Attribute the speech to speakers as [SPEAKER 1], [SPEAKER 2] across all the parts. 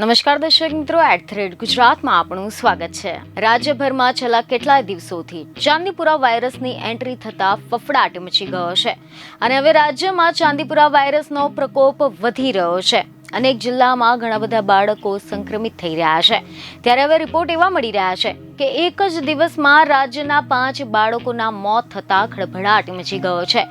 [SPEAKER 1] નમસ્કાર દર્શક મિત્રો, @ગુજરાતમાં આપનું સ્વાગત છે। રાજ્યભરમાં છેલ્લા કેટલાય દિવસોથી ચાંદીપુરા વાયરસની એન્ટ્રી થતા ફફડાટ મચી ગયો છે અને હવે રાજ્યમાં ચાંદીપુરા વાયરસનો પ્રકોપ વધી રહ્યો છે। અનેક જિલ્લામાં ઘણા બધા બાળકો સંક્રમિત થઈ રહ્યા છે। ત્યારે હવે રિપોર્ટ એવા મળી રહ્યા છે કે એક જ દિવસમાં રાજ્યના 5 બાળકોના મોત થતા ખળભળાટ મચી ગયો છે।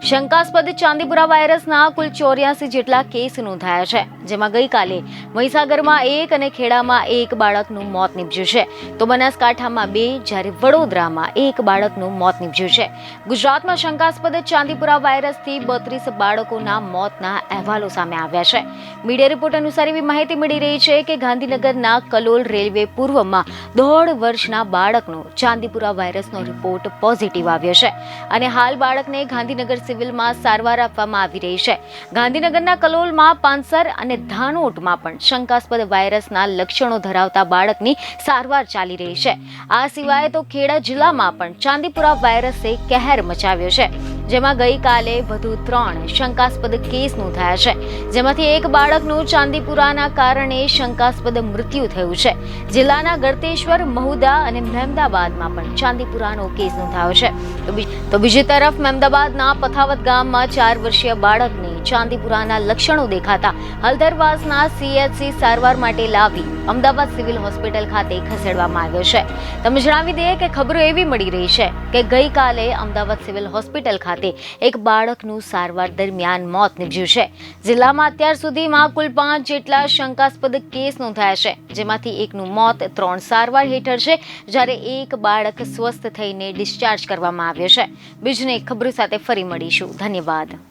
[SPEAKER 1] શંકાસ્પદ ચાંદીપુરા વાયરસના કુલ 84 જેટલા કેસ નોંધાયા છે, જેમાં ગઈકાલે મહીસાગરમાં 1 અને ખેડામાં 1 બાળકનું મોત નીપજ્યું છે, તો બનાસકાંઠામાં 2 જ્યારે વડોદરામાં 1 બાળકનું મોત નીપજ્યું છે। ગુજરાતમાં શંકાસ્પદ ચાંદીપુરા વાયરસથી 32 બાળકોના મોતના અહેવાલો સામે આવ્યા છે। મીડિયા રિપોર્ટ અનુસાર એવી માહિતી મળી રહી છે કે ગાંધીનગરના કલોલ રેલવે પૂર્વમાં 1.5 વર્ષના બાળકનો ચાંદીપુરા વાયરસનો રિપોર્ટ પોઝિટિવ આવ્યો છે અને હાલ બાળકને ગાંધીનગર સિવિલમાં સારવાર આપવામાં આવી રહી છે। ગાંધીનગરના કલોલમાં પાંસર અને ધાનોટમાં પણ શંકાસ્પદ વાયરસના લક્ષણો ધરાવતા બાળકની સારવાર ચાલી રહી છે। આ સિવાય તો ખેડા જિલ્લામાં પણ ચાંદીપુરા વાયરસે કહેર મચાવ્યો છે, જેમાં ગઈકાલે વધુ 3 શંકાસ્પદ કેસ નોંધાયા છે, જેમાંથી એક બાળકનું ચાંદીપુરાના કારણે શંકાસ્પદ મૃત્યુ થયું છે। જિલ્લાના ગળતેશ્વર, મહુદા અને મહેમદાબાદમાં પણ ચાંદીપુરાનો કેસ નોંધાયો છે। તો બીજી તરફ મહેમદાબાદના પથાવત ગામમાં 4 વર્ષીય બાળકને ચાંદીપુરાના લક્ષણો દેખાતા હલધરવાસના CHC સારવાર માટે લાવી અમદાવાદ સિવિલ હોસ્પિટલ ખાતે ખસેડવામાં આવ્યો છે। તમે જણાવી દઈએ કે ખબરો એવી મળી રહી છે કે ગઈકાલે અમદાવાદ સિવિલ હોસ્પિટલ ખાતે એક બાળકનું સારવાર દરમિયાન મોત નીપજ્યું છે। જિલ્લામાં અત્યાર સુધીમાં કુલ 5 જેટલા શંકાસ્પદ કેસ નોંધાયા છે, જેમાંથી એકનું મોત, 3 સારવાર હેઠળ છે, જ્યારે એક બાળક સ્વસ્થ થઈને ડિસ્ચાર્જ કરવામાં આવ્યો છે। બીજને ખબરો સાથે ફરી મળીશું। ધન્યવાદ।